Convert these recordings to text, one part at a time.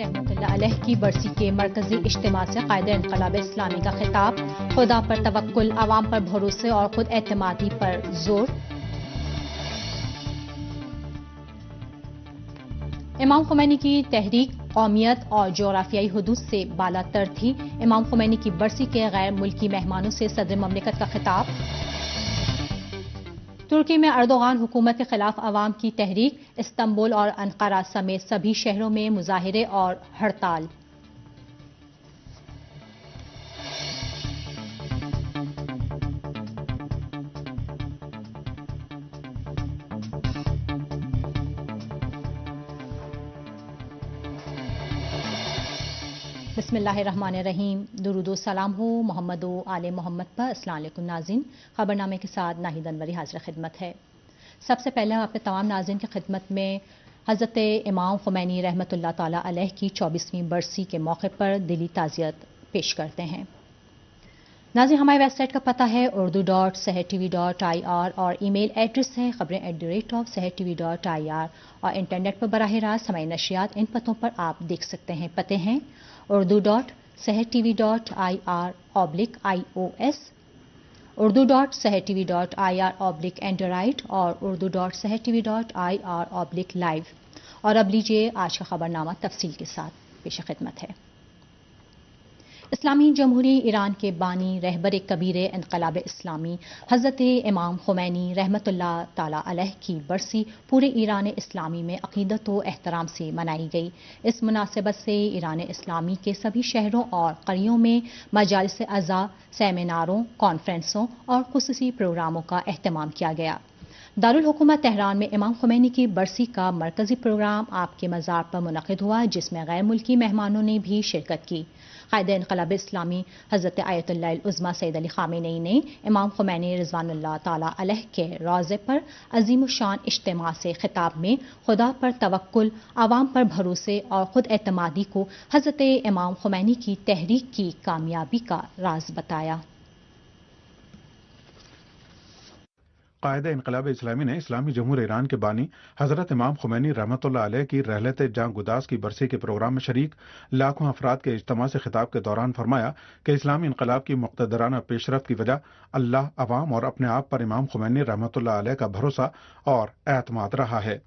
رحمۃ اللہ علیہ کی برسی کے مرکزی اجتماع سے قائد انقلاب اسلامی کا خطاب، خدا پر توکل، عوام پر بھروسے اور خود اعتمادی پر زور۔ امام خمینی کی تحریک قومیت اور جغرافیائی حدود سے بالا تر تھی، امام خمینی کی برسی کے غیر ملکی مہمانوں سے صدر مملکت کا خطاب۔ ترکی میں اردوغان حکومت کے خلاف عوام کی تحریک، استنبول اور انقرہ سمیت سبھی شہروں میں مظاہرے اور ہڑتال۔ بسم اللہ الرحمن الرحیم، درود و سلام ہو محمد و آل محمد پر۔ السلام علیکم ناظرین، خبرنامے کے ساتھ ناہید انوری حاضر خدمت ہے۔ سب سے پہلے ہم اپنے تمام ناظرین کی خدمت میں حضرت امام خمینی رحمۃ اللہ تعالی علیہ کی 24ویں برسی کے موقع پر دلی تعزیت پیش کرتے ہیں۔ ناظرین، ہماری ویب سائٹ کا پتہ ہے urdu.sehertv.ir اور ای میل ایڈریس ہے خبریں@sehertv.ir اور انٹرنیٹ پر براہ راست ہماری نشریات ان پتوں پر آپ دیکھ سکتے ہیں۔ پتے ہیں urdu.sehertv.ir/ios، urdu.sehertv.ir/android اور urdu.sehertv.ir/live۔ اور اب لیجیے آج کا خبرنامہ تفصیل کے ساتھ پیش خدمت ہے۔ اسلامی جمہوری ایران کے بانی رہبر کبیر انقلاب اسلامی حضرت امام خمینی رحمۃ اللہ تعالی علیہ کی برسی پورے ایران اسلامی میں عقیدت و احترام سے منائی گئی۔ اس مناسبت سے ایران اسلامی کے سبھی شہروں اور قریوں میں مجالس عزا، سیمیناروں، کانفرنسوں اور خصوصی پروگراموں کا اہتمام کیا گیا۔ دارالحکومت تہران میں امام خمینی کی برسی کا مرکزی پروگرام آپ کے مزار پر منعقد ہوا، جس میں غیر ملکی مہمانوں نے بھی شرکت کی۔ قائد انقلاب اسلامی حضرت آیت اللہ العظمیٰ سید علی خامنئی نے امام خمینی رضوان اللہ تعالی علیہ کے روضے پر عظیم الشان اجتماع سے خطاب میں خدا پر توکل، عوام پر بھروسے اور خود اعتمادی کو حضرت امام خمینی کی تحریک کی کامیابی کا راز بتایا۔ قائد انقلاب اسلامی نے اسلامی جمہور ایران کے بانی حضرت امام خمینی رحمۃ اللہ علیہ کی رحلت جاں گداز کی برسی کے پروگرام میں شریک لاکھوں افراد کے اجتماع سے خطاب کے دوران فرمایا کہ اسلامی انقلاب کی مقتدرانہ پیش رفت کی وجہ اللہ، عوام اور اپنے آپ پر امام خمینی رحمۃ اللہ علیہ کا بھروسہ اور اعتماد رہا ہے۔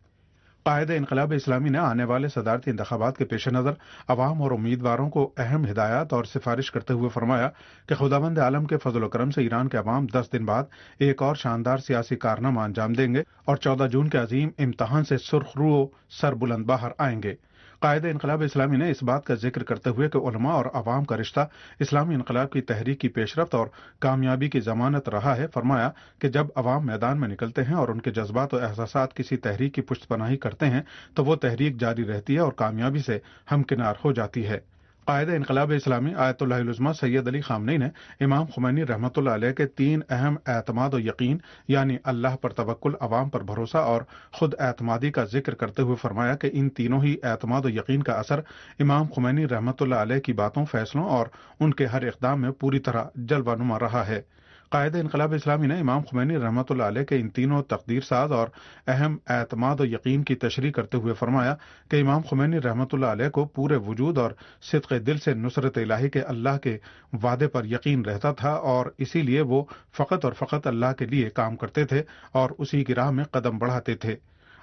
قائد انقلاب اسلامی نے آنے والے صدارتی انتخابات کے پیش نظر عوام اور امیدواروں کو اہم ہدایات اور سفارش کرتے ہوئے فرمایا کہ خداوند عالم کے فضل و کرم سے ایران کے عوام 10 دن بعد ایک اور شاندار سیاسی کارنامہ انجام دیں گے اور 14 جون کے عظیم امتحان سے سرخ رو و سر بلند باہر آئیں گے۔ قائد انقلاب اسلامی نے اس بات کا ذکر کرتے ہوئے کہ علماء اور عوام کا رشتہ اسلامی انقلاب کی تحریک کی پیش رفت اور کامیابی کی ضمانت رہا ہے، فرمایا کہ جب عوام میدان میں نکلتے ہیں اور ان کے جذبات و احساسات کسی تحریک کی پشت پناہی کرتے ہیں تو وہ تحریک جاری رہتی ہے اور کامیابی سے ہمکنار ہو جاتی ہے۔ قائد انقلاب اسلامی آیت اللہ العظمیٰ سید علی خامنئی نے امام خمینی رحمۃ اللہ علیہ کے 3 اہم اعتماد و یقین یعنی اللہ پر توکل، عوام پر بھروسہ اور خود اعتمادی کا ذکر کرتے ہوئے فرمایا کہ ان تینوں ہی اعتماد و یقین کا اثر امام خمینی رحمۃ اللہ علیہ کی باتوں، فیصلوں اور ان کے ہر اقدام میں پوری طرح جلوہ نما رہا ہے۔ قائد انقلاب اسلامی نے امام خمینی رحمۃ اللہ علیہ کے ان تینوں تقدیر ساز اور اہم اعتماد و یقین کی تشریح کرتے ہوئے فرمایا کہ امام خمینی رحمۃ اللہ علیہ کو پورے وجود اور صدق دل سے نصرت الہی کے اللہ کے وعدے پر یقین رہتا تھا اور اسی لیے وہ فقط اور فقط اللہ کے لیے کام کرتے تھے اور اسی کی راہ میں قدم بڑھاتے تھے۔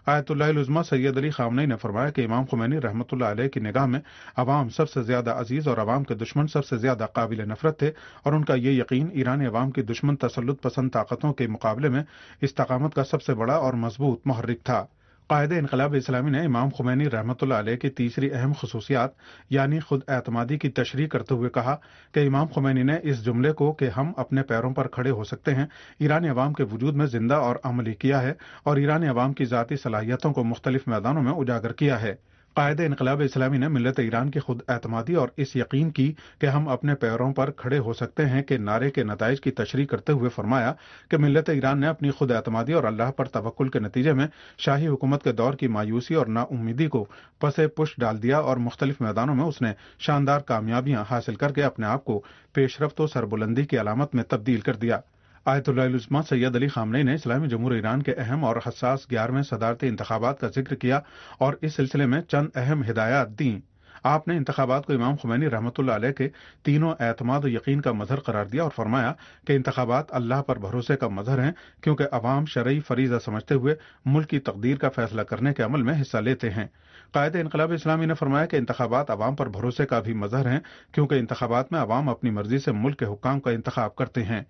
آیت اللہ العظمیٰ سید علی خامنئی نے فرمایا کہ امام خمینی رحمۃ اللہ علیہ کی نگاہ میں عوام سب سے زیادہ عزیز اور عوام کے دشمن سب سے زیادہ قابل نفرت تھے، اور ان کا یہ یقین ایرانی عوام کی دشمن تسلط پسند طاقتوں کے مقابلے میں استقامت کا سب سے بڑا اور مضبوط محرک تھا۔ قائد انقلاب اسلامی نے امام خمینی رحمۃ اللہ علیہ کی تیسری اہم خصوصیات یعنی خود اعتمادی کی تشریح کرتے ہوئے کہا کہ امام خمینی نے اس جملے کو کہ ہم اپنے پیروں پر کھڑے ہو سکتے ہیں ایرانی عوام کے وجود میں زندہ اور عملی کیا ہے اور ایرانی عوام کی ذاتی صلاحیتوں کو مختلف میدانوں میں اجاگر کیا ہے۔ قائد انقلاب اسلامی نے ملت ایران کی خود اعتمادی اور اس یقین کی کہ ہم اپنے پیروں پر کھڑے ہو سکتے ہیں کے نعرے کے نتائج کی تشریح کرتے ہوئے فرمایا کہ ملت ایران نے اپنی خود اعتمادی اور اللہ پر توکل کے نتیجے میں شاہی حکومت کے دور کی مایوسی اور نا امیدی کو پس پش ڈال دیا اور مختلف میدانوں میں اس نے شاندار کامیابیاں حاصل کر کے اپنے آپ کو پیش رفت و سربلندی کی علامت میں تبدیل کر دیا۔ آیت اللہ العظمیٰ سید علی خامنئی نے اسلامی جمہور ایران کے اہم اور حساس 11ویں صدارتی انتخابات کا ذکر کیا اور اس سلسلے میں چند اہم ہدایات دیں۔ آپ نے انتخابات کو امام خمینی رحمۃ اللہ علیہ کے تینوں اعتماد و یقین کا مظہر قرار دیا اور فرمایا کہ انتخابات اللہ پر بھروسے کا مظہر ہیں، کیونکہ عوام شرعی فریضہ سمجھتے ہوئے ملک کی تقدیر کا فیصلہ کرنے کے عمل میں حصہ لیتے ہیں۔ قائد انقلاب اسلامی نے فرمایا کہ انتخابات عوام پر بھروسے کا بھی مظہر ہیں، کیونکہ انتخابات میں عوام اپنی مرضی سے ملک کے حکام کا انتخاب کرتے ہیں۔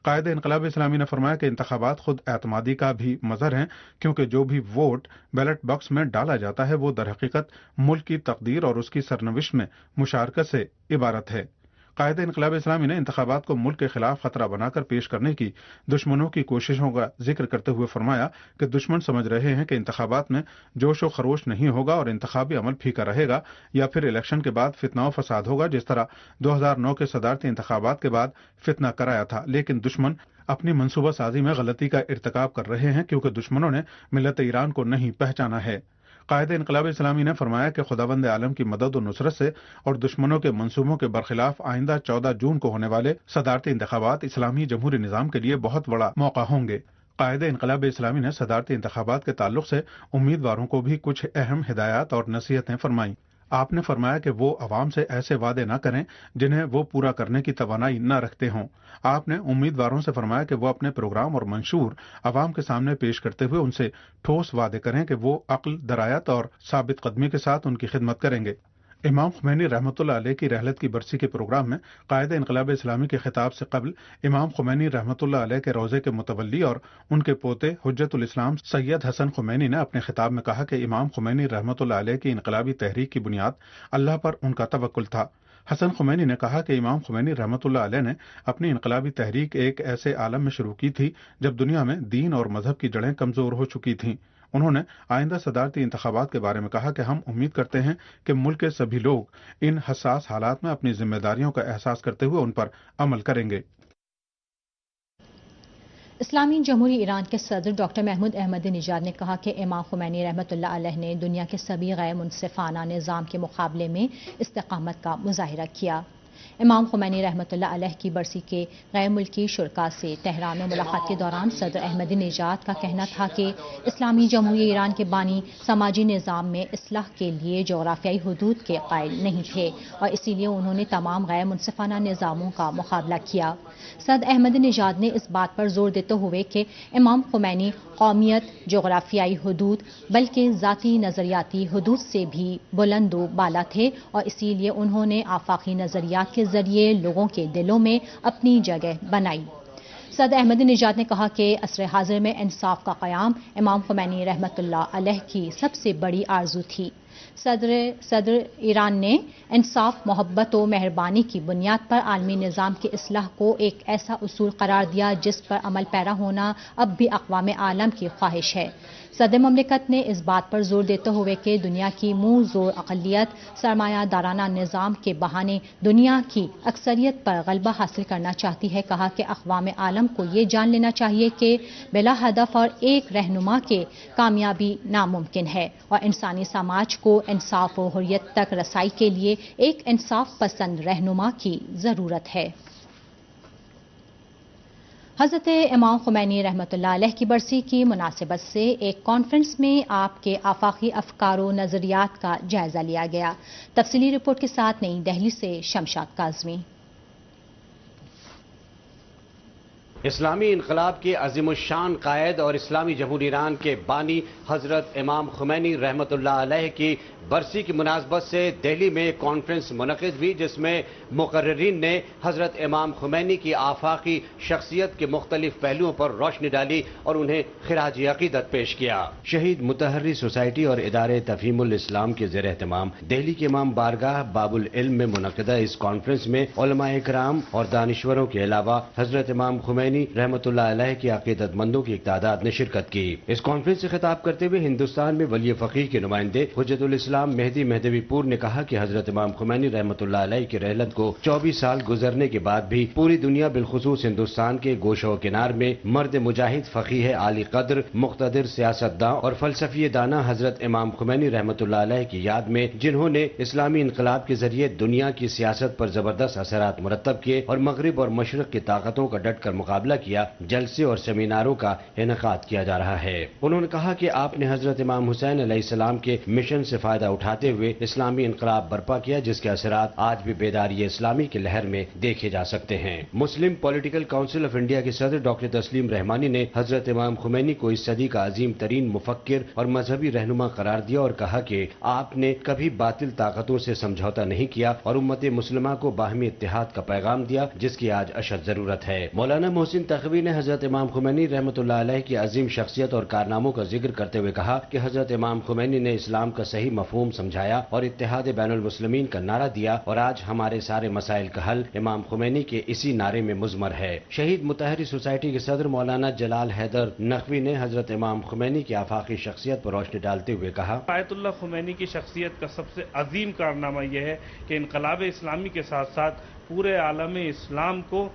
قائد انقلاب اسلامی نے فرمایا کہ انتخابات خود اعتمادی کا بھی مظہر ہیں، کیونکہ جو بھی ووٹ بیلٹ باکس میں ڈالا جاتا ہے وہ در حقیقت ملک کی تقدیر اور اس کی سرنوشت میں مشارکت سے عبارت ہے۔ قائد انقلاب اسلامی نے انتخابات کو ملک کے خلاف خطرہ بنا کر پیش کرنے کی دشمنوں کی کوششوں کا ذکر کرتے ہوئے فرمایا کہ دشمن سمجھ رہے ہیں کہ انتخابات میں جوش و خروش نہیں ہوگا اور انتخابی عمل پھیکا رہے گا، یا پھر الیکشن کے بعد فتنہ و فساد ہوگا جس طرح 2009 کے صدارتی انتخابات کے بعد فتنہ کرایا تھا۔ لیکن دشمن اپنی منصوبہ سازی میں غلطی کا ارتکاب کر رہے ہیں، کیونکہ دشمنوں نے ملت ایران کو نہیں پہچانا ہے۔ قائد انقلاب اسلامی نے فرمایا کہ خداوند عالم کی مدد و نصرت سے اور دشمنوں کے منصوبوں کے برخلاف آئندہ 14 جون کو ہونے والے صدارتی انتخابات اسلامی جمہوری نظام کے لیے بہت بڑا موقع ہوں گے۔ قائد انقلاب اسلامی نے صدارتی انتخابات کے تعلق سے امیدواروں کو بھی کچھ اہم ہدایات اور نصیحتیں فرمائیں۔ آپ نے فرمایا کہ وہ عوام سے ایسے وعدے نہ کریں جنہیں وہ پورا کرنے کی توانائی نہ رکھتے ہوں۔ آپ نے امیدواروں سے فرمایا کہ وہ اپنے پروگرام اور منشور عوام کے سامنے پیش کرتے ہوئے ان سے ٹھوس وعدے کریں کہ وہ عقل، درایت اور ثابت قدمی کے ساتھ ان کی خدمت کریں گے۔ امام خمینی رحمۃ اللہ علیہ کی رحلت کی برسی کے پروگرام میں قائد انقلاب اسلامی کے خطاب سے قبل امام خمینی رحمۃ اللہ علیہ کے روضے کے متولی اور ان کے پوتے حجت الاسلام سید حسن خمینی نے اپنے خطاب میں کہا کہ امام خمینی رحمۃ اللہ علیہ کی انقلابی تحریک کی بنیاد اللہ پر ان کا توکل تھا۔ حسن خمینی نے کہا کہ امام خمینی رحمۃ اللہ علیہ نے اپنی انقلابی تحریک ایک ایسے عالم میں شروع کی تھی جب دنیا میں دین اور مذہب کی جڑیں کمزور ہو چکی تھیں۔ انہوں نے آئندہ صدارتی انتخابات کے بارے میں کہا کہ ہم امید کرتے ہیں کہ ملک کے سبھی لوگ ان حساس حالات میں اپنی ذمہ داریوں کا احساس کرتے ہوئے ان پر عمل کریں گے۔ اسلامی جمہوری ایران کے صدر ڈاکٹر محمود احمدی نژاد نے کہا کہ امام خمینی رحمۃ اللہ علیہ نے دنیا کے سبھی غیر منصفانہ نظام کے مقابلے میں استقامت کا مظاہرہ کیا۔ امام خمینی رحمۃ اللہ علیہ کی برسی کے غیر ملکی شرکاء سے تہران میں ملاقات کے دوران صدر احمدی نژاد کا کہنا تھا کہ اسلامی جمہوریہ ایران کے بانی سماجی نظام میں اصلاح کے لیے جغرافیائی حدود کے قائل نہیں تھے اور اسی لیے انہوں نے تمام غیر منصفانہ نظاموں کا مقابلہ کیا۔ صدر احمدی نژاد نے اس بات پر زور دیتے ہوئے کہ امام خمینی قومیت، جغرافیائی حدود بلکہ ذاتی نظریاتی حدود سے بھی بلند و بالا تھے اور اسی لیے انہوں نے آفاقی نظریات کے ذریعے لوگوں کے دلوں میں اپنی جگہ بنائی۔ صدر احمدی نژاد نے کہا کہ عصر حاضر میں انصاف کا قیام امام خمینی رحمۃ اللہ علیہ کی سب سے بڑی آرزو تھی۔ صدر ایران نے انصاف، محبت و مہربانی کی بنیاد پر عالمی نظام کی اصلاح کو ایک ایسا اصول قرار دیا جس پر عمل پیرا ہونا اب بھی اقوام عالم کی خواہش ہے۔ صدر مملکت نے اس بات پر زور دیتے ہوئے کہ دنیا کی منہ زور اقلیت سرمایہ دارانہ نظام کے بہانے دنیا کی اکثریت پر غلبہ حاصل کرنا چاہتی ہے، کہا کہ اقوام عالم کو یہ جان لینا چاہیے کہ بلا ہدف اور ایک رہنما کے کامیابی ناممکن ہے اور انسانی سماج کو انصاف و حریت تک رسائی کے لیے ایک انصاف پسند رہنما کی ضرورت ہے۔ حضرت امام خمینی رحمۃ اللہ علیہ کی برسی کی مناسبت سے ایک کانفرنس میں آپ کے آفاقی افکار و نظریات کا جائزہ لیا گیا۔ تفصیلی رپورٹ کے ساتھ نئی دہلی سے شمشاد کاظمی۔ اسلامی انقلاب کے عظیم الشان قائد اور اسلامی جمہوریہ ایران کے بانی حضرت امام خمینی رحمۃ اللہ علیہ کی برسی کی مناسبت سے دہلی میں ایک کانفرنس منعقد ہوئی، جس میں مقررین نے حضرت امام خمینی کی آفاقی شخصیت کے مختلف پہلوؤں پر روشنی ڈالی اور انہیں خراج عقیدت پیش کیا۔ شہید متحری سوسائٹی اور ادارے تفہیم الاسلام کے زیر اہتمام دہلی کے امام بارگاہ باب العلم میں منعقدہ اس کانفرنس میں علماء کرام اور دانشوروں کے علاوہ حضرت امام خمینی رحمۃ اللہ علیہ کے عقیدت مندوں کی ایک تعداد نے شرکت کی۔ اس کانفرنس سے خطاب کرتے ہوئے ہندوستان میں ولی فقیہ کے نمائندے حجت الاسلام مہدی مہدوی پور نے کہا کہ حضرت امام خمینی رحمۃ اللہ علیہ کی رحلت کو 24 سال گزرنے کے بعد بھی پوری دنیا بالخصوص ہندوستان کے گوشہ و کنار میں مرد مجاہد، فقیہ عالی قدر، مقتدر سیاستداں اور فلسفی دانا حضرت امام خمینی رحمۃ اللہ علیہ کی یاد میں، جنہوں نے اسلامی انقلاب کے ذریعے دنیا کی سیاست پر زبردست اثرات مرتب کیے اور مغرب اور مشرق کی طاقتوں کا ڈٹ کر مقابلہ کیا، جلسے اور سیمیناروں کا انعقاد کیا جا رہا ہے۔ انہوں نے کہا کہ آپ نے حضرت امام حسین علیہ السلام کے مشن سے فائدہ فائدہ اٹھاتے ہوئے اسلامی انقلاب برپا کیا، جس کے اثرات آج بھی بیداری اسلامی کی لہر میں دیکھے جا سکتے ہیں۔ مسلم پولیٹیکل کونسل آف انڈیا کے صدر ڈاکٹر تسلیم رحمانی نے حضرت امام خمینی کو اس صدی کا عظیم ترین مفکر اور مذہبی رہنما قرار دیا اور کہا کہ آپ نے کبھی باطل طاقتوں سے سمجھوتا نہیں کیا اور امت مسلمہ کو باہمی اتحاد کا پیغام دیا، جس کی آج اشد ضرورت ہے۔ مولانا محسن تقوی نے حضرت امام خمینی رحمۃ اللہ علیہ کی عظیم شخصیت اور کارناموں کا ذکر کرتے ہوئے کہا کہ حضرت امام خمینی نے اسلام کا صحیح مفہوم سمجھایا اور اتحاد بین المسلمین کا نعرہ دیا، اور آج ہمارے سارے مسائل کا حل امام خمینی کے اسی نعرے میں مضمر ہے۔ شہید مطہری سوسائٹی کے صدر مولانا جلال حیدر نقوی نے حضرت امام خمینی کی آفاقی شخصیت پر روشنی ڈالتے ہوئے کہا، آیت اللہ خمینی کی شخصیت کا سب سے عظیم کارنامہ یہ ہے کہ انقلاب اسلامی کے ساتھ ساتھ پورے عالم اسلام کو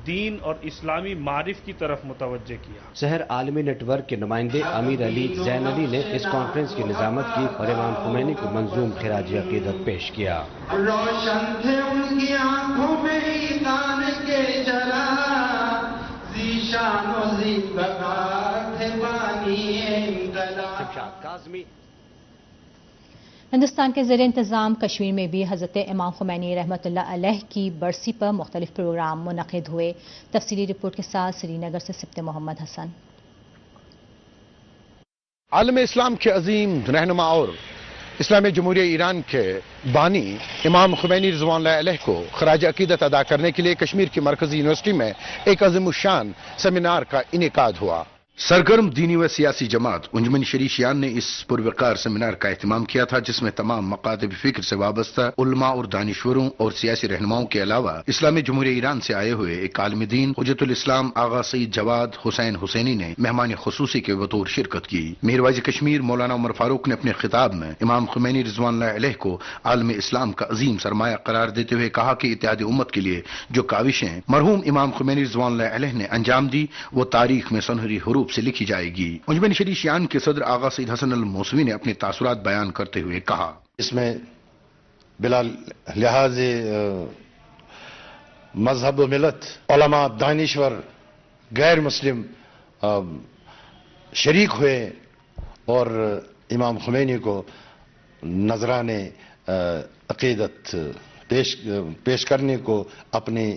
دین اور اسلامی معرف کی طرف متوجہ کیا۔ سحر عالمی نیٹ ورک کے نمائندے امیر علی زین علی نے اس کانفرنس کی نظامت کی اور امام خمینی کو منظوم خراج عقیدت پیش کیا۔ روشن تھے ان کی آنکھوں میں ایمان کے جلا، ذیشان و ذیبغار تھے بانی انقلاب۔ شمشاد کاظمی۔ ہندوستان کے زیر انتظام کشمیر میں بھی حضرت امام خمینی رحمۃ اللہ علیہ کی برسی پر مختلف پروگرام منعقد ہوئے۔ تفصیلی رپورٹ کے ساتھ سری نگر سے سبت محمد حسن۔ عالم اسلام کے عظیم رہنما اور اسلامی جمہوریہ ایران کے بانی امام خمینی رضوان اللہ علیہ کو خراج عقیدت ادا کرنے کے لیے کشمیر کی مرکزی یونیورسٹی میں ایک عظیم الشان سیمینار کا انعقاد ہوا۔ سرگرم دینی و سیاسی جماعت انجمن شریشیان نے اس پروقار سیمینار کا اہتمام کیا تھا، جس میں تمام مکاتب فکر سے وابستہ علماء اور دانشوروں اور سیاسی رہنماؤں کے علاوہ اسلامی جمہوریہ ایران سے آئے ہوئے ایک عالم دین حجت الاسلام آغا سید جواد حسین حسینی نے مہمان خصوصی کے بطور شرکت کی۔ میر واعظ کشمیر مولانا عمر فاروق نے اپنے خطاب میں امام خمینی رضوان اللہ علیہ کو عالم اسلام کا عظیم سرمایہ قرار دیتے ہوئے کہا کہ اتحاد امت کے لیے جو کاوشیں مرحوم امام خمینی رضوان اللہ علیہ نے انجام دی، وہ تاریخ میں سنہری حروف سے لکھی جائے گی۔ انجمن شریشیان کے صدر آغا سید حسن الموسوی نے اپنے تاثرات بیان کرتے ہوئے کہا، اس میں بلا لحاظ مذہب و ملت علماء دانشور غیر مسلم شریک ہوئے اور امام خمینی کو نذرانے عقیدت پیش کرنے کو اپنی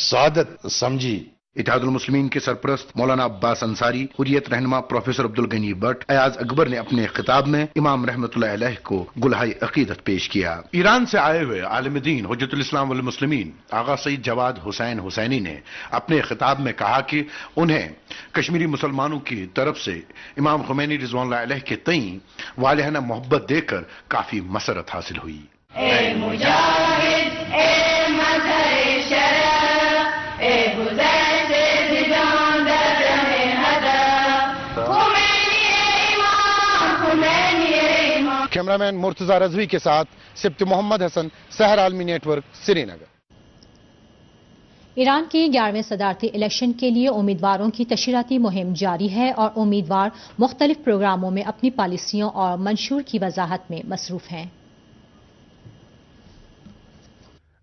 سعادت سمجھی۔ اتحاد المسلمین کے سرپرست مولانا عباس انصاری، حریت رہنما پروفیسر عبدالغنی بٹ، ایاز اکبر نے اپنے خطاب میں امام رحمۃ اللہ علیہ کو گلہائے عقیدت پیش کیا۔ ایران سے آئے ہوئے عالم دین حجت الاسلام والمسلمین آغا سید جواد حسین حسینی نے اپنے خطاب میں کہا کہ انہیں کشمیری مسلمانوں کی طرف سے امام خمینی رضوان اللہ علیہ کے تئیں والہانہ محبت دے کر کافی مسرت حاصل ہوئی۔ اے مجاہد، اے مظہر شرع، اے گزر سے زدان در رہے ہدف، خمینی اے امام، خمینی اے امام۔ کیمرامین مرتضی رضوی کے ساتھ سبت محمد حسن، سحر عالمی نیٹ ورک، سری نگر۔ ایران کی 11ویں صدارتی الیکشن کے لیے امیدواروں کی تشہیراتی مہم جاری ہے اور امیدوار مختلف پروگراموں میں اپنی پالیسیوں اور منشور کی وضاحت میں مصروف ہیں۔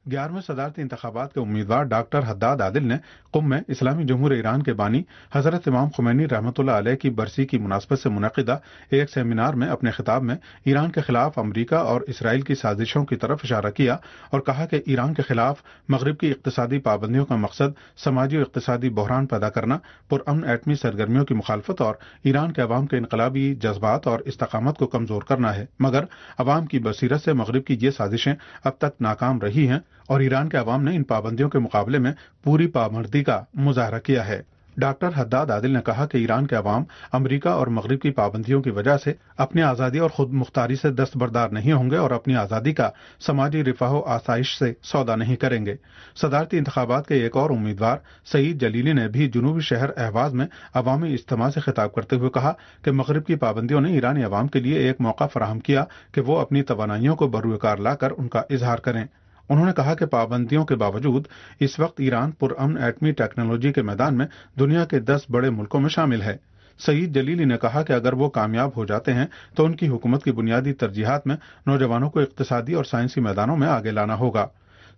11ویں صدارتی انتخابات کے امیدوار ڈاکٹر حداد عادل نے قم میں اسلامی جمہوریہ ایران کے بانی حضرت امام خمینی رحمۃ اللہ علیہ کی برسی کی مناسبت سے منعقدہ ایک سیمینار میں اپنے خطاب میں ایران کے خلاف امریکہ اور اسرائیل کی سازشوں کی طرف اشارہ کیا اور کہا کہ ایران کے خلاف مغرب کی اقتصادی پابندیوں کا مقصد سماجی اور اقتصادی بحران پیدا کرنا، پرامن ایٹمی سرگرمیوں کی مخالفت اور ایران کے عوام کے انقلابی جذبات اور استقامت کو کمزور کرنا ہے، مگر عوام کی بصیرت سے مغرب کی یہ سازشیں اب تک ناکام رہی ہیں اور ایران کے عوام نے ان پابندیوں کے مقابلے میں پوری پامردی کا مظاہرہ کیا ہے۔ ڈاکٹر حداد عادل نے کہا کہ ایران کے عوام امریکہ اور مغرب کی پابندیوں کی وجہ سے اپنی آزادی اور خود مختاری سے دستبردار نہیں ہوں گے اور اپنی آزادی کا سماجی رفاہ و آسائش سے سودا نہیں کریں گے۔ صدارتی انتخابات کے ایک اور امیدوار سعید جلیلی نے بھی جنوبی شہر اہواز میں عوامی اجتماع سے خطاب کرتے ہوئے کہا کہ مغرب کی پابندیوں نے ایرانی عوام کے لیے ایک موقع فراہم کیا کہ وہ اپنی توانائیوں کو بروئے کار لا کر ان کا اظہار کریں۔ انہوں نے کہا کہ پابندیوں کے باوجود اس وقت ایران پرامن ایٹمی ٹیکنالوجی کے میدان میں دنیا کے 10 بڑے ملکوں میں شامل ہے۔ سعید جلیلی نے کہا کہ اگر وہ کامیاب ہو جاتے ہیں تو ان کی حکومت کی بنیادی ترجیحات میں نوجوانوں کو اقتصادی اور سائنسی میدانوں میں آگے لانا ہوگا۔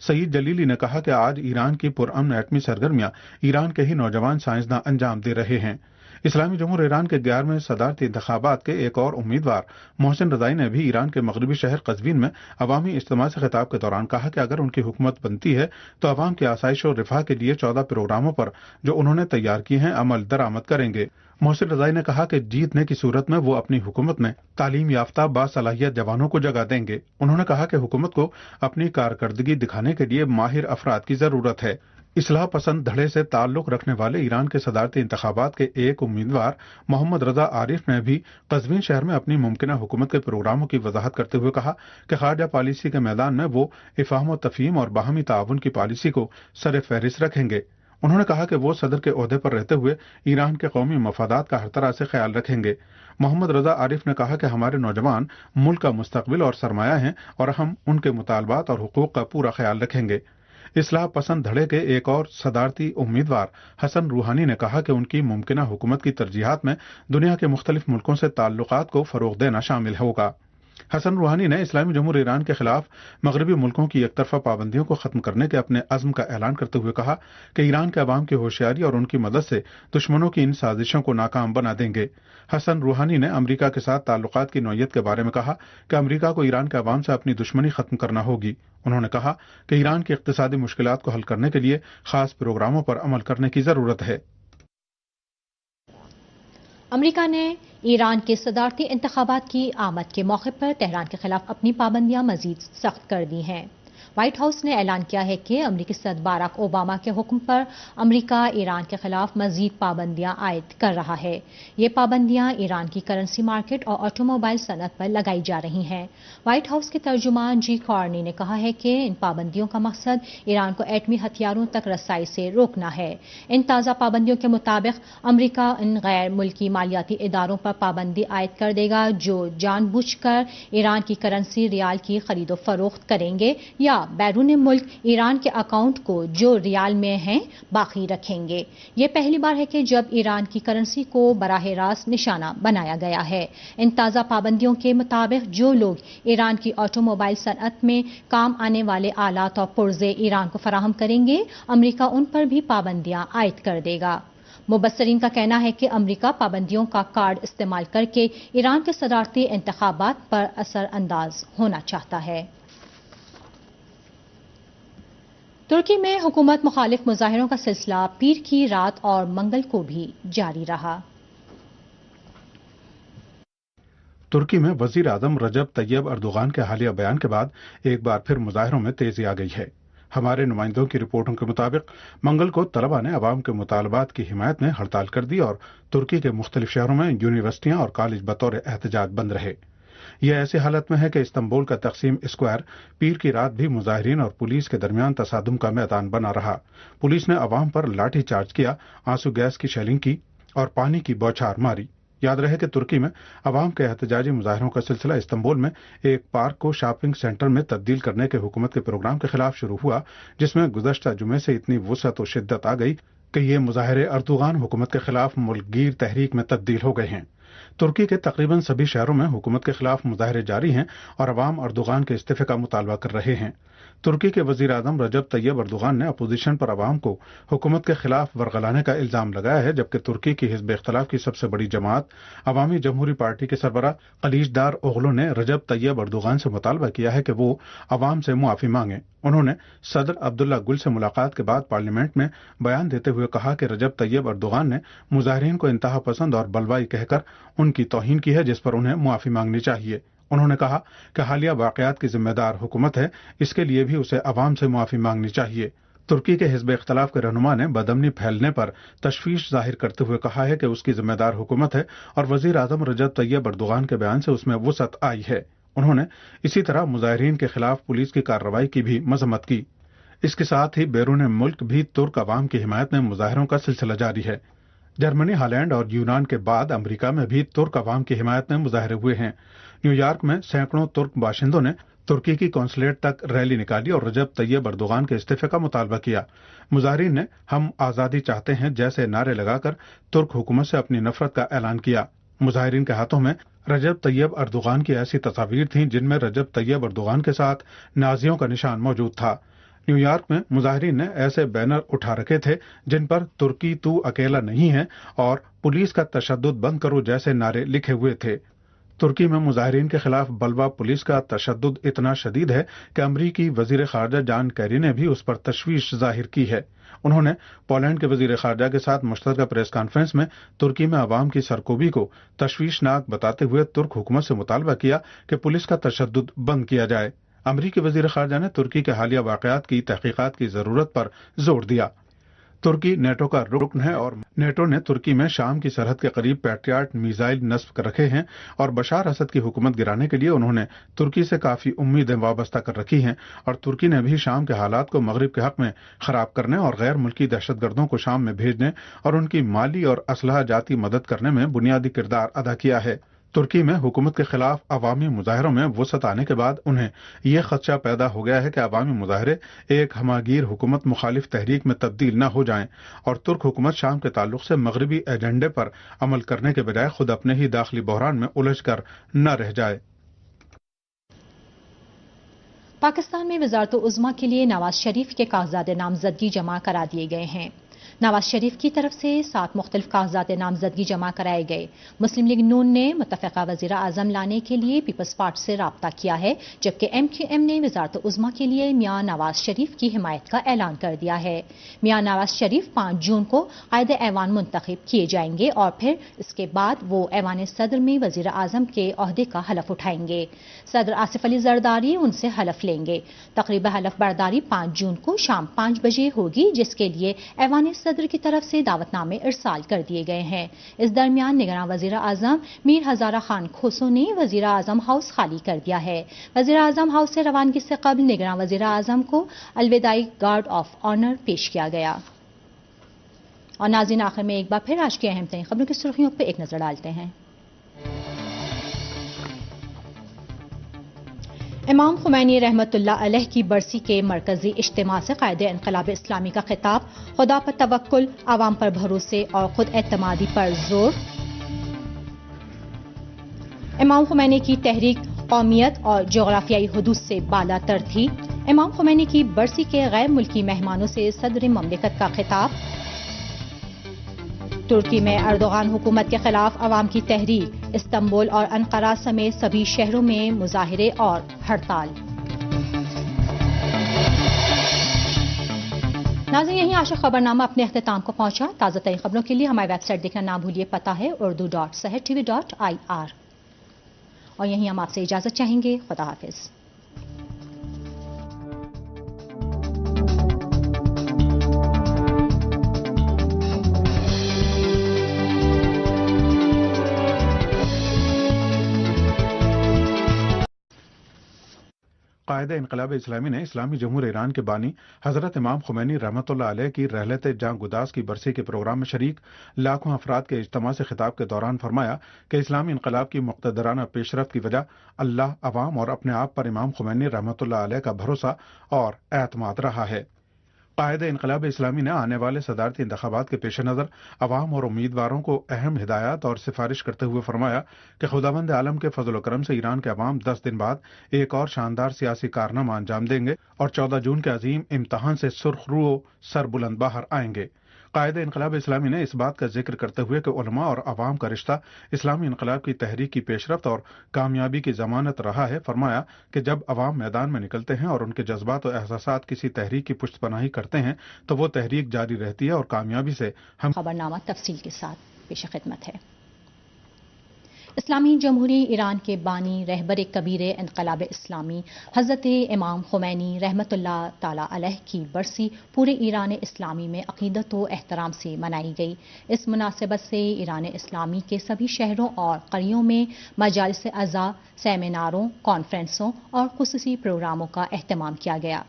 سعید جلیلی نے کہا کہ آج ایران کی پرامن ایٹمی سرگرمیاں ایران کے ہی نوجوان سائنسداں انجام دے رہے ہیں۔ اسلامی جمہوریہ ایران کے 11ویں صدارتی انتخابات کے ایک اور امیدوار محسن رضائی نے بھی ایران کے مغربی شہر قزوین میں عوامی اجتماع سے خطاب کے دوران کہا کہ اگر ان کی حکومت بنتی ہے تو عوام کی آسائش اور رفاہ کے لیے 14 پروگراموں پر جو انہوں نے تیار کیے ہیں عمل درآمد کریں گے۔ محسن رضائی نے کہا کہ جیتنے کی صورت میں وہ اپنی حکومت میں تعلیم یافتہ باصلاحیت جوانوں کو جگہ دیں گے۔ انہوں نے کہا کہ حکومت کو اپنی کارکردگی دکھانے کے لیے ماہر افراد کی ضرورت ہے۔ اصلاح پسند دھڑے سے تعلق رکھنے والے ایران کے صدارتی انتخابات کے ایک امیدوار محمد رضا عارف نے بھی قزوین شہر میں اپنی ممکنہ حکومت کے پروگراموں کی وضاحت کرتے ہوئے کہا کہ خارجہ پالیسی کے میدان میں وہ افہام و تفہیم اور باہمی تعاون کی پالیسی کو سر فہرست رکھیں گے۔ انہوں نے کہا کہ وہ صدر کے عہدے پر رہتے ہوئے ایران کے قومی مفادات کا ہر طرح سے خیال رکھیں گے۔ محمد رضا عارف نے کہا کہ ہمارے نوجوان ملک کا مستقبل اور سرمایہ ہیں اور ہم ان کے مطالبات اور حقوق کا پورا خیال رکھیں گے۔ اصلاح پسند دھڑے کے ایک اور صدارتی امیدوار حسن روحانی نے کہا کہ ان کی ممکنہ حکومت کی ترجیحات میں دنیا کے مختلف ملکوں سے تعلقات کو فروغ دینا شامل ہوگا۔ حسن روحانی نے اسلامی جمہوریہ ایران کے خلاف مغربی ملکوں کی یک طرفہ پابندیوں کو ختم کرنے کے اپنے عزم کا اعلان کرتے ہوئے کہا کہ ایران کے عوام کی ہوشیاری اور ان کی مدد سے دشمنوں کی ان سازشوں کو ناکام بنا دیں گے۔ حسن روحانی نے امریکہ کے ساتھ تعلقات کی نوعیت کے بارے میں کہا کہ امریکہ کو ایران کے عوام سے اپنی دشمنی ختم کرنا ہوگی۔ انہوں نے کہا کہ ایران کی اقتصادی مشکلات کو حل کرنے کے لیے خاص پروگراموں پر عمل کرنے کی ضرورت ہے۔ امریکہ نے ایران کے صدارتی انتخابات کی آمد کے موقع پر تہران کے خلاف اپنی پابندیاں مزید سخت کر دی ہیں۔ وائٹ ہاؤس نے اعلان کیا ہے کہ امریکی صدر باراک اوباما کے حکم پر امریکہ ایران کے خلاف مزید پابندیاں عائد کر رہا ہے۔ یہ پابندیاں ایران کی کرنسی مارکیٹ اور آٹو موبائل صنعت پر لگائی جا رہی ہیں۔ وائٹ ہاؤس کے ترجمان جی کارنی نے کہا ہے کہ ان پابندیوں کا مقصد ایران کو ایٹمی ہتھیاروں تک رسائی سے روکنا ہے۔ ان تازہ پابندیوں کے مطابق امریکہ ان غیر ملکی مالیاتی اداروں پر پابندی عائد کر دے گا جو جان بوجھ کر ایران کی کرنسی ریال کی خرید و فروخت کریں گے یا بیرون ملک ایران کے اکاؤنٹ کو جو ریال میں ہیں باقی رکھیں گے۔ یہ پہلی بار ہے کہ جب ایران کی کرنسی کو براہ راست نشانہ بنایا گیا ہے۔ ان تازہ پابندیوں کے مطابق جو لوگ ایران کی آٹو موبائل صنعت میں کام آنے والے آلات اور پرزے ایران کو فراہم کریں گے، امریکہ ان پر بھی پابندیاں عائد کر دے گا۔ مبصرین کا کہنا ہے کہ امریکہ پابندیوں کا کارڈ استعمال کر کے ایران کے صدارتی انتخابات پر اثر انداز ہونا چاہتا ہے۔ ترکی میں حکومت مخالف مظاہروں کا سلسلہ پیر کی رات اور منگل کو بھی جاری رہا۔ ترکی میں وزیر اعظم رجب طیب اردوغان کے حالیہ بیان کے بعد ایک بار پھر مظاہروں میں تیزی آ گئی ہے۔ ہمارے نمائندوں کی رپورٹوں کے مطابق منگل کو طلبہ نے عوام کے مطالبات کی حمایت میں ہڑتال کر دی اور ترکی کے مختلف شہروں میں یونیورسٹیاں اور کالج بطور احتجاج بند رہے۔ یہ ایسی حالت میں ہے کہ استنبول کا تقسیم اسکوائر پیر کی رات بھی مظاہرین اور پولیس کے درمیان تصادم کا میدان بنا رہا۔ پولیس نے عوام پر لاٹھی چارج کیا، آنسو گیس کی شیلنگ کی اور پانی کی بوچھار ماری۔ یاد رہے کہ ترکی میں عوام کے احتجاجی مظاہروں کا سلسلہ استنبول میں ایک پارک کو شاپنگ سینٹر میں تبدیل کرنے کے حکومت کے پروگرام کے خلاف شروع ہوا، جس میں گزشتہ جمعے سے اتنی وسعت و شدت آ گئی کہ یہ مظاہرے اردوغان حکومت کے خلاف ملک گیر تحریک میں تبدیل ہو گئے ہیں۔ ترکی کے تقریباً سبھی شہروں میں حکومت کے خلاف مظاہرے جاری ہیں اور عوام اردوغان کے استعفے کا مطالبہ کر رہے ہیں۔ ترکی کے وزیر اعظم رجب طیب اردوغان نے اپوزیشن پر عوام کو حکومت کے خلاف ورغلانے کا الزام لگایا ہے، جبکہ ترکی کی حزب اختلاف کی سب سے بڑی جماعت عوامی جمہوری پارٹی کے سربراہ قلیج دار اوغلو نے رجب طیب اردوغان سے مطالبہ کیا ہے کہ وہ عوام سے معافی مانگیں۔ انہوں نے صدر عبداللہ گل سے ملاقات کے بعد پارلیمنٹ میں بیان دیتے ہوئے کہا کہ رجب طیب اردوغان نے مظاہرین کو انتہا پسند اور بلوائی کہہ کر ان کی توہین کی ہے، جس پر انہیں معافی مانگنی چاہیے۔ انہوں نے کہا کہ حالیہ واقعات کی ذمہ دار حکومت ہے، اس کے لیے بھی اسے عوام سے معافی مانگنی چاہیے۔ ترکی کے حزب اختلاف کے رہنما نے بدامنی پھیلنے پر تشویش ظاہر کرتے ہوئے کہا ہے کہ اس کی ذمہ دار حکومت ہے اور وزیر اعظم رجب طیب اردوغان کے بیان سے اس میں وسعت آئی ہے۔ انہوں نے اسی طرح مظاہرین کے خلاف پولیس کی کارروائی کی بھی مذمت کی۔ اس کے ساتھ ہی بیرون ملک بھی ترک عوام کی حمایت میں مظاہروں کا سلسلہ جاری ہے۔ جرمنی، ہالینڈ اور یونان کے بعد امریکہ میں بھی ترک عوام کی حمایت میں مظاہرے ہوئے ہیں۔ نیو یارک میں سینکڑوں ترک باشندوں نے ترکی کی قونصلیٹ تک ریلی نکالی اور رجب طیب اردوغان کے استعفے کا مطالبہ کیا۔ مظاہرین نے ہم آزادی چاہتے ہیں جیسے نعرے لگا کر ترک حکومت سے اپنی نفرت کا اعلان کیا۔ مظاہرین کے ہاتھوں میں رجب طیب اردوغان کی ایسی تصاویر تھیں جن میں رجب طیب اردوغان کے ساتھ نازیوں کا نشان موجود تھا۔ نیو یارک میں مظاہرین نے ایسے بینر اٹھا رکھے تھے جن پر ترکی تو اکیلا نہیں ہے اور پولیس کا تشدد بند کرو جیسے نعرے لکھے ہوئے تھے۔ ترکی میں مظاہرین کے خلاف بلوا پولیس کا تشدد اتنا شدید ہے کہ امریکی وزیر خارجہ جان کیری نے بھی اس پر تشویش ظاہر کی ہے۔ انہوں نے پولینڈ کے وزیر خارجہ کے ساتھ مشترکہ پریس کانفرنس میں ترکی میں عوام کی سرکوبی کو تشویشناک بتاتے ہوئے ترک حکومت سے مطالبہ کیا کہ پولیس کا تشدد بند کیا جائے۔ امریکی وزیر خارجہ نے ترکی کے حالیہ واقعات کی تحقیقات کی ضرورت پر زور دیا۔ ترکی نیٹو کا رکن ہے اور نیٹو نے ترکی میں شام کی سرحد کے قریب پیٹریاٹ میزائل نصب کر رکھے ہیں اور بشار اسد کی حکومت گرانے کے لیے انہوں نے ترکی سے کافی امیدیں وابستہ کر رکھی ہیں، اور ترکی نے بھی شام کے حالات کو مغرب کے حق میں خراب کرنے اور غیر ملکی دہشت گردوں کو شام میں بھیجنے اور ان کی مالی اور اسلحہ جاتی مدد کرنے میں بنیادی کردار ادا کیا ہے۔ ترکی میں حکومت کے خلاف عوامی مظاہروں میں وسعت آنے کے بعد انہیں یہ خدشہ پیدا ہو گیا ہے کہ عوامی مظاہرے ایک ہماگیر حکومت مخالف تحریک میں تبدیل نہ ہو جائیں اور ترک حکومت شام کے تعلق سے مغربی ایجنڈے پر عمل کرنے کے بجائے خود اپنے ہی داخلی بحران میں الجھ کر نہ رہ جائے۔ پاکستان میں وزارت عظمیٰ کے لیے نواز شریف کے کاغذات نامزدگی جمع کرا دیے گئے ہیں۔ نواز شریف کی طرف سے 7 مختلف کاغذات نامزدگی جمع کرائے گئے۔ مسلم لیگ نون نے متفقہ وزیر اعظم لانے کے لیے پیپلز پارٹی سے رابطہ کیا ہے، جبکہ ایم کیو ایم نے وزارت عظمیٰ کے لیے میاں نواز شریف کی حمایت کا اعلان کر دیا ہے۔ میاں نواز شریف 5 جون کو قائد ایوان منتخب کیے جائیں گے اور پھر اس کے بعد وہ ایوان صدر میں وزیر اعظم کے عہدے کا حلف اٹھائیں گے۔ صدر آصف علی زرداری ان سے حلف لیں گے۔ تقریب حلف برداری 5 جون کو شام 5 بجے ہوگی، جس کے لیے ایوان صدر کی طرف سے دعوت نامے ارسال کر دیے گئے ہیں۔ اس درمیان نگراں وزیر اعظم میر ہزارہ خان کھوسو نے وزیر اعظم ہاؤس خالی کر دیا ہے۔ وزیر اعظم ہاؤس سے روانگی سے قبل نگراں وزیر اعظم کو الوداعی گارڈ آف آنر پیش کیا گیا۔ اور ناظرین، آخر میں ایک بار پھر آج کی اہم ترین خبروں کی سرخیوں پر ایک نظر ڈالتے ہیں۔ امام خمینی رحمت اللہ علیہ کی برسی کے مرکزی اجتماع سے قائد انقلاب اسلامی کا خطاب، خدا پر توکل، عوام پر بھروسے اور خود اعتمادی پر زور۔ امام خمینی کی تحریک قومیت اور جغرافیائی حدود سے بالا تر تھی۔ امام خمینی کی برسی کے غیر ملکی مہمانوں سے صدر مملکت کا خطاب۔ ترکی میں اردوغان حکومت کے خلاف عوام کی تحریک، استنبول اور انقرہ سمیت سبھی شہروں میں مظاہرے اور ہڑتال۔ ناظرین، یہیں عاشق خبرنامہ اپنے اختتام کو پہنچا۔ تازہ ترین خبروں کے لیے ہماری ویب سائٹ دیکھنا نہ بھولیے، پتہ ہے urdu.sehertv.ir۔ اور یہیں ہم آپ سے اجازت چاہیں گے۔ خدا حافظ۔ قائد انقلاب اسلامی نے اسلامی جمہوریہ ایران کے بانی حضرت امام خمینی رحمۃ اللہ علیہ کی رحلت جاں گداز کی برسی کے پروگرام میں شریک لاکھوں افراد کے اجتماع سے خطاب کے دوران فرمایا کہ اسلامی انقلاب کی مقتدرانہ پیش رفت کی وجہ اللہ، عوام اور اپنے آپ پر امام خمینی رحمۃ اللہ علیہ کا بھروسہ اور اعتماد رہا ہے۔ قائد انقلاب اسلامی نے آنے والے صدارتی انتخابات کے پیش نظر عوام اور امیدواروں کو اہم ہدایات اور سفارش کرتے ہوئے فرمایا کہ خداوند عالم کے فضل و کرم سے ایران کے عوام 10 دن بعد ایک اور شاندار سیاسی کارنامہ انجام دیں گے اور 14 جون کے عظیم امتحان سے سرخ رو سر بلند باہر آئیں گے۔ قائد انقلاب اسلامی نے اس بات کا ذکر کرتے ہوئے کہ علماء اور عوام کا رشتہ اسلامی انقلاب کی تحریک کی پیش رفت اور کامیابی کی ضمانت رہا ہے، فرمایا کہ جب عوام میدان میں نکلتے ہیں اور ان کے جذبات و احساسات کسی تحریک کی پشت پناہی کرتے ہیں تو وہ تحریک جاری رہتی ہے اور کامیابی سے ہم خبرنامہ تفصیل کے ساتھ پیش خدمت ہے۔ اسلامی جمہوریہ ایران کے بانی رہبر کبیر انقلاب اسلامی حضرت امام خمینی رحمت اللہ تعالی علیہ کی برسی پورے ایران اسلامی میں عقیدت و احترام سے منائی گئی۔ اس مناسبت سے ایران اسلامی کے سبھی شہروں اور قریوں میں مجالس عزا، سیمیناروں، کانفرنسوں اور خصوصی پروگراموں کا اہتمام کیا گیا۔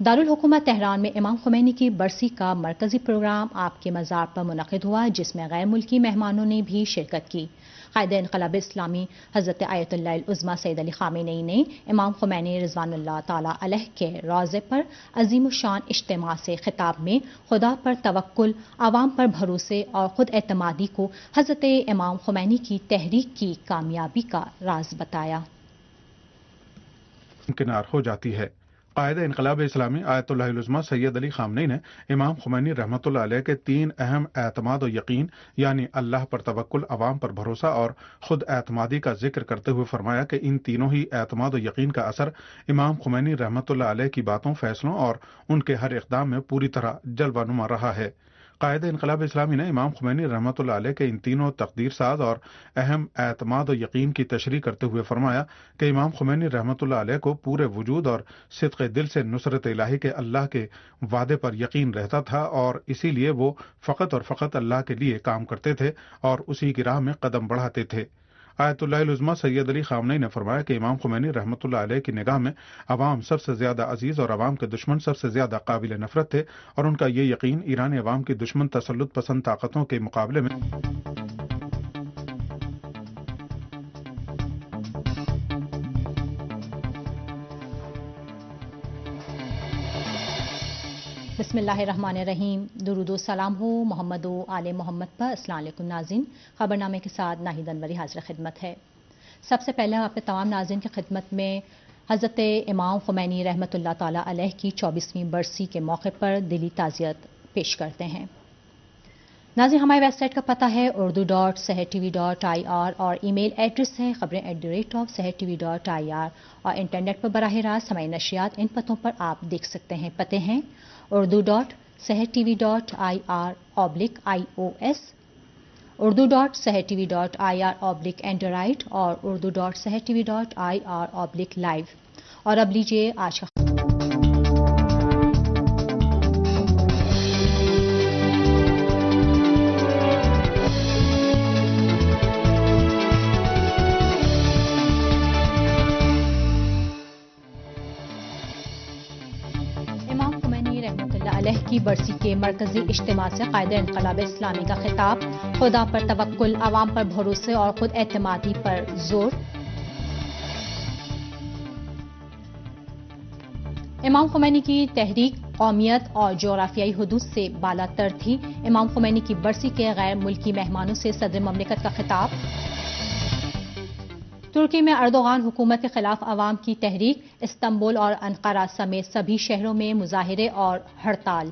دارالحکومت تہران میں امام خمینی کی برسی کا مرکزی پروگرام آپ کے مزار پر منعقد ہوا، جس میں غیر ملکی مہمانوں نے بھی شرکت کی۔ قائد انقلاب اسلامی حضرت آیت اللہ العظمیٰ سید علی خامنئی نے امام خمینی رضوان اللہ تعالی علیہ کے روضے پر عظیم الشان اجتماع سے خطاب میں خدا پر توکل، عوام پر بھروسے اور خود اعتمادی کو حضرت امام خمینی کی تحریک کی کامیابی کا راز بتایا۔ کنار ہو جاتی ہے۔ قائد انقلاب اسلامی آیت اللہ العظمیٰ سید علی خامنئی نے امام خمینی رحمۃ اللہ علیہ کے 3 اہم اعتماد و یقین یعنی اللہ پر توکل، عوام پر بھروسہ اور خود اعتمادی کا ذکر کرتے ہوئے فرمایا کہ ان تینوں ہی اعتماد و یقین کا اثر امام خمینی رحمۃ اللہ علیہ کی باتوں، فیصلوں اور ان کے ہر اقدام میں پوری طرح جلوہ نما رہا ہے۔ قائد انقلاب اسلامی نے امام خمینی رحمۃ اللہ علیہ کے ان تینوں تقدیر ساز اور اہم اعتماد و یقین کی تشریح کرتے ہوئے فرمایا کہ امام خمینی رحمۃ اللہ علیہ کو پورے وجود اور صدق دل سے نصرت الہی کے اللہ کے وعدے پر یقین رہتا تھا اور اسی لیے وہ فقط اور فقط اللہ کے لیے کام کرتے تھے اور اسی کی راہ میں قدم بڑھاتے تھے۔ آیت اللہ العظمیٰ سید علی خامنئی نے فرمایا کہ امام خمینی رحمۃ اللہ علیہ کی نگاہ میں عوام سب سے زیادہ عزیز اور عوام کے دشمن سب سے زیادہ قابل نفرت تھے، اور ان کا یہ یقین ایرانی عوام کی دشمن تسلط پسند طاقتوں کے مقابلے میں بسم اللہ الرحمن الرحیم۔ درود و سلام ہو محمد و آل محمد پر۔ السلام علیکم ناظرین، خبرنامے کے ساتھ ناہید انوری حاضر خدمت ہے۔ سب سے پہلے ہم اپنے تمام ناظرین کی خدمت میں حضرت امام خمینی رحمۃ اللہ تعالی علیہ کی 24ویں برسی کے موقع پر دلی تعزیت پیش کرتے ہیں۔ ناظرین، ہماری ویب سائٹ کا پتہ ہے urdu.sehertv.ir اور ای میل ایڈریس ہے خبریں@sehertv.ir اور انٹرنیٹ پر براہ راست ہماری نشریات ان پتوں پر آپ دیکھ سکتے ہیں۔ پتے ہیں urdu.sehertv.ir/ios، urdu.sehertv.ir/android اور urdu.sehertv.ir/live۔ اور اب لیجیے آج کا کی برسی کے مرکزی اجتماع سے قائد انقلاب اسلامی کا خطاب، خدا پر توکل، عوام پر بھروسے اور خود اعتمادی پر زور۔ امام خمینی کی تحریک قومیت اور جغرافیائی حدود سے بالا تر تھی۔ امام خمینی کی برسی کے غیر ملکی مہمانوں سے صدر مملکت کا خطاب۔ ترکی میں اردوغان حکومت کے خلاف عوام کی تحریک، استنبول اور انقرہ سمیت سبھی شہروں میں مظاہرے اور ہڑتال۔